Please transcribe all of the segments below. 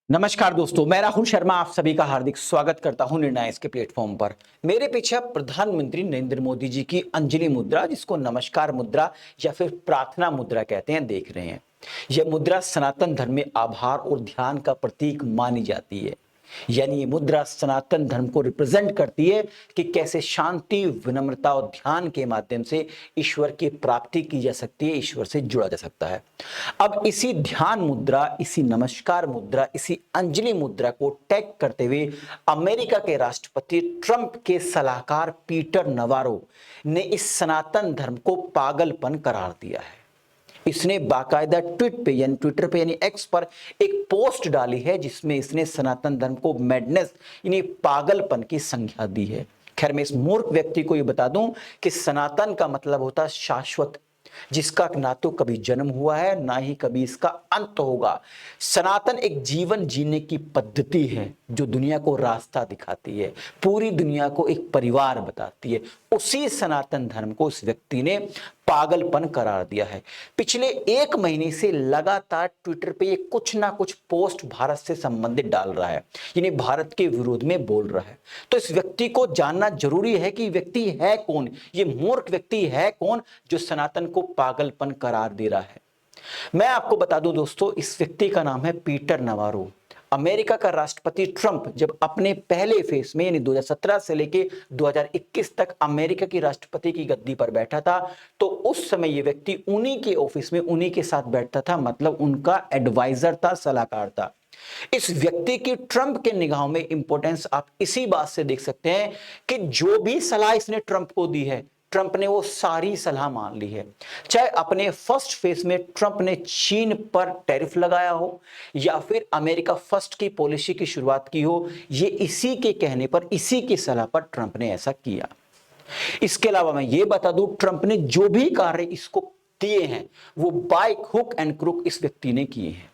नमस्कार दोस्तों, मैं राहुल शर्मा आप सभी का हार्दिक स्वागत करता हूं निर्णायक के प्लेटफॉर्म पर। मेरे पीछे आप प्रधानमंत्री नरेंद्र मोदी जी की अंजलि मुद्रा, जिसको नमस्कार मुद्रा या फिर प्रार्थना मुद्रा कहते हैं, देख रहे हैं। यह मुद्रा सनातन धर्म में आभार और ध्यान का प्रतीक मानी जाती है। यानी ये मुद्रा सनातन धर्म को रिप्रेजेंट करती है कि कैसे शांति, विनम्रता और ध्यान के माध्यम से ईश्वर की प्राप्ति की जा सकती है, ईश्वर से जुड़ा जा सकता है। अब इसी ध्यान मुद्रा, इसी नमस्कार मुद्रा, इसी अंजलि मुद्रा को टैग करते हुए अमेरिका के राष्ट्रपति ट्रंप के सलाहकार पीटर नवारो ने इस सनातन धर्म को पागलपन करार दिया है। इसने बाकायदा ट्वीट पे यानी ट्विटर पे यानी एक्स पर एक पोस्ट डाली है, जिसमें इसने सनातन धर्म को मैडनेस यानी पागलपन की संज्ञा दी है। खैर, मैं इस मूर्ख व्यक्ति को ये बता दूं कि सनातन का मतलब होता है शाश्वत, जिसका ना तो कभी जन्म हुआ है ना ही कभी इसका अंत होगा। सनातन एक जीवन जीने की पद्धति है जो दुनिया को रास्ता दिखाती है, पूरी दुनिया को एक परिवार बताती है। उसी सनातन धर्म को इस व्यक्ति ने पागलपन करार दिया है। पिछले एक महीने से लगातार ट्विटर पे ये कुछ ना कुछ पोस्ट भारत से संबंधित डाल रहा है, यानी भारत के विरोध में बोल रहा है। तो इस व्यक्ति को जानना जरूरी है कि व्यक्ति है कौन, ये मूर्ख व्यक्ति है कौन जो सनातन को पागलपन करार दे रहा है। मैं आपको बता दूं दोस्तों, इस व्यक्ति का नाम है पीटर नवारो। अमेरिका का राष्ट्रपति ट्रंप जब अपने पहले फेज में यानी 2017 से लेके 2021 तक अमेरिका की राष्ट्रपति की गद्दी पर बैठा था, तो उस समय ये व्यक्ति उन्हीं के ऑफिस में उन्हीं के साथ बैठता था, मतलब उनका एडवाइजर था, सलाहकार था। इस व्यक्ति की ट्रंप के निगाहों में इंपॉर्टेंस आप इसी बात से देख सकते हैं कि जो भी सलाह इसने ट्रंप को दी है, ट्रंप ने वो सारी सलाह मान ली है। चाहे अपने फर्स्ट फेज में ट्रंप ने चीन पर टैरिफ लगाया हो या फिर अमेरिका फर्स्ट की पॉलिसी की शुरुआत की हो, ये इसी के कहने पर, इसी की सलाह पर ट्रंप ने ऐसा किया। इसके अलावा मैं ये बता दूं, ट्रंप ने जो भी कार्य इसको दिए हैं वो बाय हुक एंड क्रुक इस व्यक्ति ने किए हैं।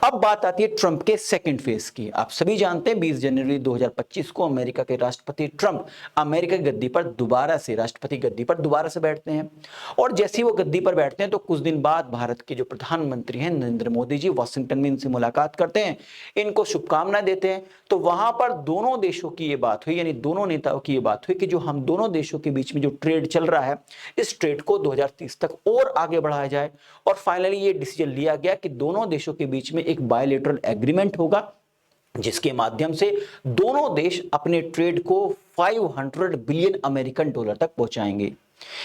अब बात आती है ट्रंप के सेकंड फेज की। आप सभी जानते हैं 20 जनवरी 2025 को अमेरिका के राष्ट्रपति ट्रंप अमेरिका की गद्दी पर दोबारा से, राष्ट्रपति गद्दी पर दोबारा से बैठते हैं। और जैसे ही वो गद्दी पर बैठते हैं तो कुछ दिन बाद भारत के जो प्रधानमंत्री हैं नरेंद्र मोदी जी, वाशिंगटन में इनसे मुलाकात करते हैं, इनको शुभकामनाएं देते हैं। तो वहां पर दोनों देशों की ये बात हुई, यानी दोनों नेताओं की ये बात हुई कि जो हम दोनों देशों के बीच में जो ट्रेड चल रहा है, इस ट्रेड को 2030 तक और आगे बढ़ाया जाए। और फाइनली ये डिसीजन लिया गया कि दोनों देशों के बीच में एक बायलैटरल एग्रीमेंट होगा, जिसके माध्यम से दोनों देश अपने ट्रेड को 500 बिलियन अमेरिकन डॉलर तक पहुंचाएंगे।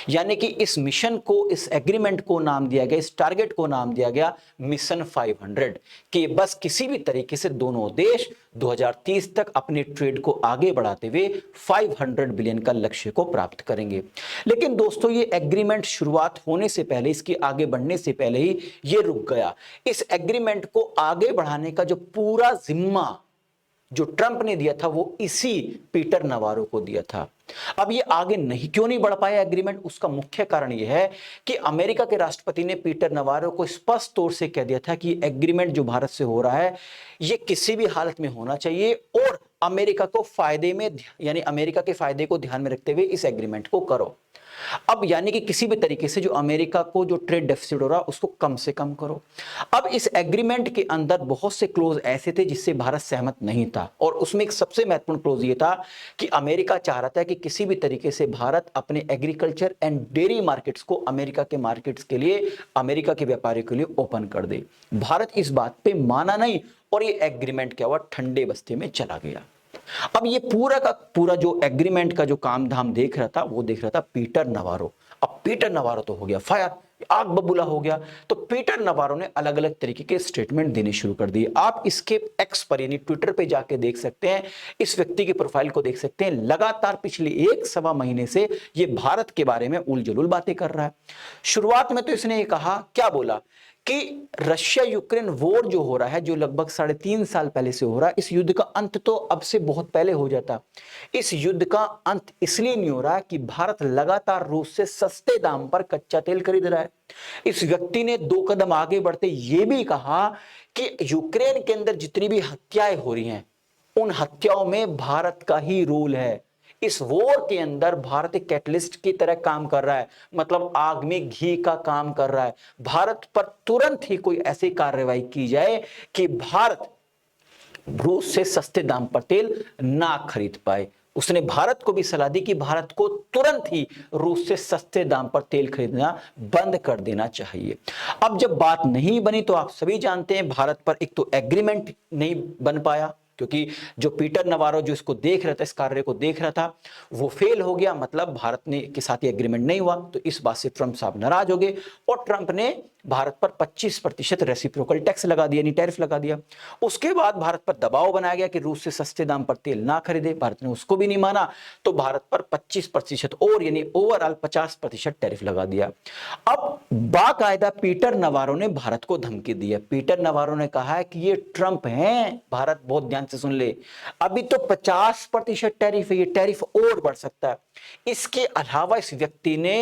यानी कि इस मिशन को, इस एग्रीमेंट को नाम दिया गया, इस टारगेट को नाम दिया गया मिशन 500, कि बस किसी भी तरीके से दोनों देश 2030 तक अपने ट्रेड को आगे बढ़ाते हुए 500 बिलियन का लक्ष्य को प्राप्त करेंगे। लेकिन दोस्तों, ये एग्रीमेंट शुरुआत होने से पहले, इसके आगे बढ़ने से पहले ही ये रुक गया। इस एग्रीमेंट को आगे बढ़ाने का जो पूरा जिम्मा जो ट्रंप ने दिया था वो इसी पीटर नवारो को दिया था। अब ये आगे नहीं, क्यों नहीं बढ़ पाया एग्रीमेंट? उसका मुख्य कारण यह है कि अमेरिका के राष्ट्रपति ने पीटर नवारो को स्पष्ट तौर से कह दिया था कि एग्रीमेंट जो भारत से हो रहा है ये किसी भी हालत में होना चाहिए और अमेरिका को फायदे में, यानी अमेरिका के फायदे को ध्यान में रखते हुए इस एग्रीमेंट को करो। अब यानी कि किसी भी तरीके से जो अमेरिका को जो ट्रेड डेफिसिट हो रहा है उसको कम से कम करो। अब इस एग्रीमेंट के अंदर बहुत से क्लोज ऐसे थे जिससे भारत सहमत नहीं था, और उसमें एक सबसे महत्वपूर्ण क्लोज ये था कि अमेरिका चाह रहा था कि किसी भी तरीके से भारत अपने एग्रीकल्चर एंड डेयरी मार्केट्स को अमेरिका के मार्केट्स के लिए, अमेरिका के व्यापारियों के लिए ओपन कर दे। भारत इस बात पे माना नहीं और ये एग्रीमेंट क्या हुआ, ठंडे बस्ते में चला गया। अब ये पूरा का पूरा जो एग्रीमेंट का जो काम धाम देख रहा था वो देख रहा था पीटर नवारो। अब पीटर नवारो तो हो गया फायर, आग बबूला हो गया। तो पीटर नवारो ने अलग अलग तरीके के स्टेटमेंट देने शुरू कर दिए। आप इसके एक्स पर यानी ट्विटर पे जाके देख सकते हैं, इस व्यक्ति की प्रोफाइल को देख सकते हैं। लगातार पिछले एक सवा महीने से ये भारत के बारे में उलझुल बातें कर रहा है। शुरुआत में तो इसने ये कहा, क्या बोला कि रशिया यूक्रेन वॉर जो हो रहा है, जो लगभग 3.5 साल पहले से हो रहा है, इस युद्ध का अंत तो अब से बहुत पहले हो जाता। इस युद्ध का अंत इसलिए नहीं हो रहा कि भारत लगातार रूस से सस्ते दाम पर कच्चा तेल खरीद रहा है। इस व्यक्ति ने 2 कदम आगे बढ़ते ये भी कहा कि यूक्रेन के अंदर जितनी भी हत्याएं हो रही हैं, उन हत्याओं में भारत का ही रोल है। इस वॉर के अंदर भारत एक कैटलिस्ट की तरह काम कर रहा है, मतलब आग में घी का काम कर रहा है। भारत पर तुरंत ही कोई ऐसी कार्रवाई की जाए कि भारत रूस से सस्ते दाम पर तेल ना खरीद पाए। उसने भारत को भी सलाह दी कि भारत को तुरंत ही रूस से सस्ते दाम पर तेल खरीदना बंद कर देना चाहिए। अब जब बात नहीं बनी तो आप सभी जानते हैं भारत पर एक तो एग्रीमेंट नहीं बन पाया, क्योंकि जो पीटर नवारो जो इसको देख रहा था, इस कार्य को देख रहा था, वो फेल हो गया। मतलब भारत ने के साथ ये एग्रीमेंट नहीं हुआ, तो इस बात से ट्रंप साहब नाराज हो गए और ट्रंप ने भारत पर 25% रेसिप्रोकल टैक्स लगा दिया, यानी टैरिफ लगा दिया। उसके बाद भारत पर दबाव बनाया गया कि रूस से सस्ते दाम पर तेल ना खरीदे। भारत ने उसको भी नहीं माना, तो भारत पर 25% और यानी ओवरऑल 50% टैरिफ लगा दिया। अब बाकायदा पीटर नवारो ने भारत को धमकी दी है। पीटर नवारो ने कहा है कि ये ट्रंप हैं, भारत बहुत ध्यान से सुन ले, अभी तो 50% टैरिफ है, ये टैरिफ और बढ़ सकता है। इसके अलावा इस व्यक्ति ने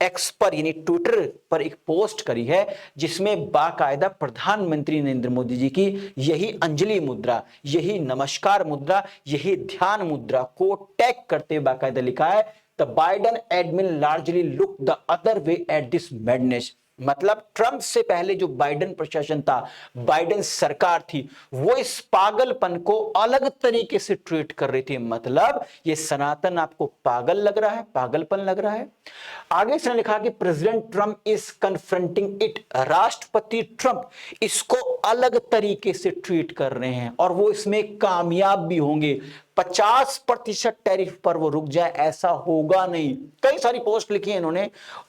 एक्स पर यानी ट्विटर पर एक पोस्ट करी है जिसमें बाकायदा प्रधानमंत्री नरेंद्र मोदी जी की यही अंजलि मुद्रा, यही नमस्कार मुद्रा, यही ध्यान मुद्रा को टैग करते हुए बाकायदा लिखा है, the Biden admin largely look the other way at this madness. मतलब ट्रंप से पहले जो बाइडेन प्रशासन था, बाइडेन सरकार थी, वो इस पागलपन को अलग तरीके से ट्रीट कर रही थी। मतलब ये सनातन आपको पागल लग रहा है, पागलपन लग रहा है। आगे इसने लिखा कि president Trump is confronting it, राष्ट्रपति ट्रंप इसको अलग तरीके से ट्रीट कर रहे हैं और वो इसमें कामयाब भी होंगे। 50% टैरिफ पर वो रुक जाए ऐसा होगा नहीं। कई सारी पोस्ट लिखी है इन्होंने,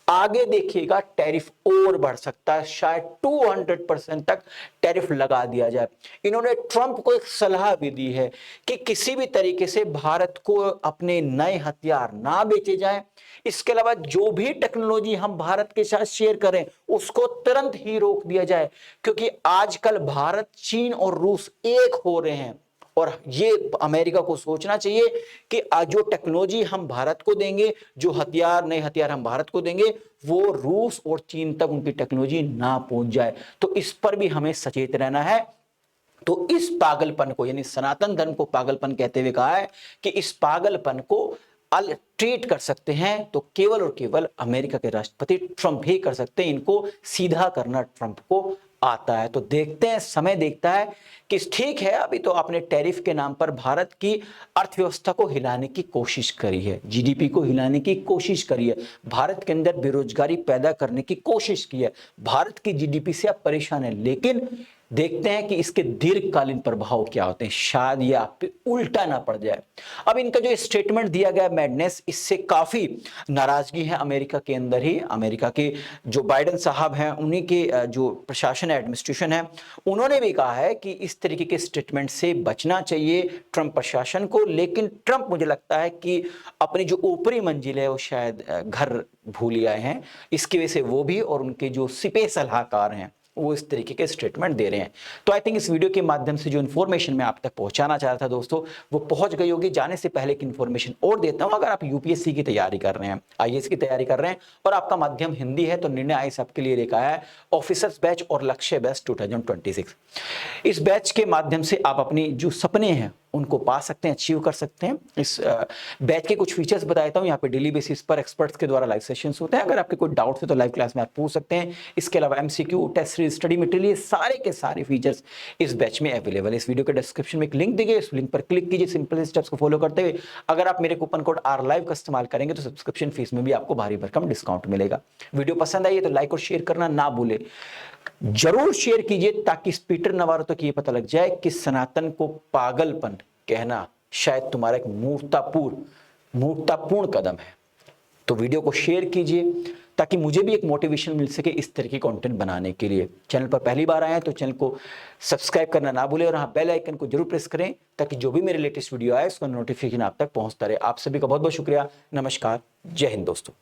आगे देखिएगा टैरिफ और बढ़ सकता है, शायद 200% तक टैरिफ लगा दिया जाए। इन्होंने ट्रंप को एक सलाह भी दी है कि किसी भी तरीके से भारत को अपने नए हथियार ना बेचे जाएं। इसके अलावा जो भी टेक्नोलॉजी हम भारत के साथ शेयर करें उसको तुरंत ही रोक दिया जाए, क्योंकि आजकल भारत, चीन और रूस एक हो रहे हैं और ये अमेरिका को सोचना चाहिए कि आज जो टेक्नोलॉजी हम भारत को देंगे, जो हथियार, नए हथियार हम भारत को देंगे, वो रूस और चीन तक उनकी टेक्नोलॉजी ना पहुंच जाए। तो इस पर भी हमें सचेत रहना है। तो इस पागलपन को, यानी सनातन धर्म को पागलपन कहते हुए कहा है कि इस पागलपन को ट्रीट कर सकते हैं तो केवल और केवल अमेरिका के राष्ट्रपति ट्रंप ही कर सकते हैं। इनको सीधा करना ट्रंप को आता है। तो देखते हैं, समय देखता है कि ठीक है, अभी तो आपने टैरिफ के नाम पर भारत की अर्थव्यवस्था को हिलाने की कोशिश करी है, जीडीपी को हिलाने की कोशिश करी है, भारत के अंदर बेरोजगारी पैदा करने की कोशिश की है, भारत की जीडीपी से आप परेशान हैं, लेकिन देखते हैं कि इसके दीर्घकालीन प्रभाव क्या होते हैं। शायद ये आप पे उल्टा ना पड़ जाए। अब इनका जो स्टेटमेंट दिया गया मैडनेस, इससे काफी नाराजगी है अमेरिका के अंदर ही। अमेरिका के जो बाइडेन साहब हैं, उन्हीं के जो प्रशासन है, एडमिनिस्ट्रेशन है, उन्होंने भी कहा है कि इस तरीके के स्टेटमेंट से बचना चाहिए ट्रंप प्रशासन को। लेकिन ट्रंप, मुझे लगता है कि अपनी जो ऊपरी मंजिल है वो शायद घर भूल आए हैं, इसकी वजह से वो भी और उनके जो सिपह सलाहकार हैं वो इस तरीके के स्टेटमेंट दे रहे हैं। तो आई थिंक इस वीडियो के माध्यम से जो इन्फॉर्मेशन मैं आप तक पहुंचाना चाह रहा था दोस्तों, वो पहुंच गई होगी। जाने से पहले की इन्फॉर्मेशन और देता हूं, अगर आप यूपीएससी की तैयारी कर रहे हैं, आईएएस की तैयारी कर रहे हैं और आपका माध्यम हिंदी है, तो निर्णय आईएएस आपके लिए लेकर आया है ऑफिसर्स बैच और लक्ष्य बैच 2026। इस बैच के माध्यम से आप अपनी जो सपने हैं उनको पा सकते हैं, अचीव कर सकते हैं। इस बैच के कुछ फीचर्स बताता हूं। यहाँ पे डेली बेसिस पर एक्सपर्ट्स के द्वारा लाइव सेशंस होते हैं। अगर आपके कोई डाउट है तो लाइव क्लास में आप पूछ सकते हैं। इसके अलावा MCQ, test series, study material, सारे के सारे फीचर्स इस बैच में अवेलेबल है। इस वीडियो के डिस्क्रिप्शन में एक लिंक दी गई, इस लिंक पर क्लिक कीजिए। सिंपल स्टेप्स को फॉलो करते हुए अगर आप मेरे कूपन कोड RLive का इस्तेमाल करेंगे तो सब्सक्रिप्शन फीस में भी आपको भारी भरकम डिस्काउंट मिलेगा। वीडियो पसंद आई है तो लाइक और शेयर करना ना भूले, जरूर शेयर कीजिए, ताकि पीटर नवारो तक ये पता लग जाए कि सनातन को पागलपन कहना शायद तुम्हारा एक मूर्खतापूर्ण कदम है। तो वीडियो को शेयर कीजिए ताकि मुझे भी एक मोटिवेशन मिल सके इस तरह की कंटेंट बनाने के लिए। चैनल पर पहली बार आए हैं तो चैनल को सब्सक्राइब करना ना भूलें और हाँ, बेल आइकन को जरूर प्रेस करें ताकि जो भी मेरे लेटेस्ट वीडियो आए उसका नोटिफिकेशन आप तक पहुंचता रहे। आप सभी का बहुत बहुत शुक्रिया। नमस्कार, जय हिंद दोस्तों।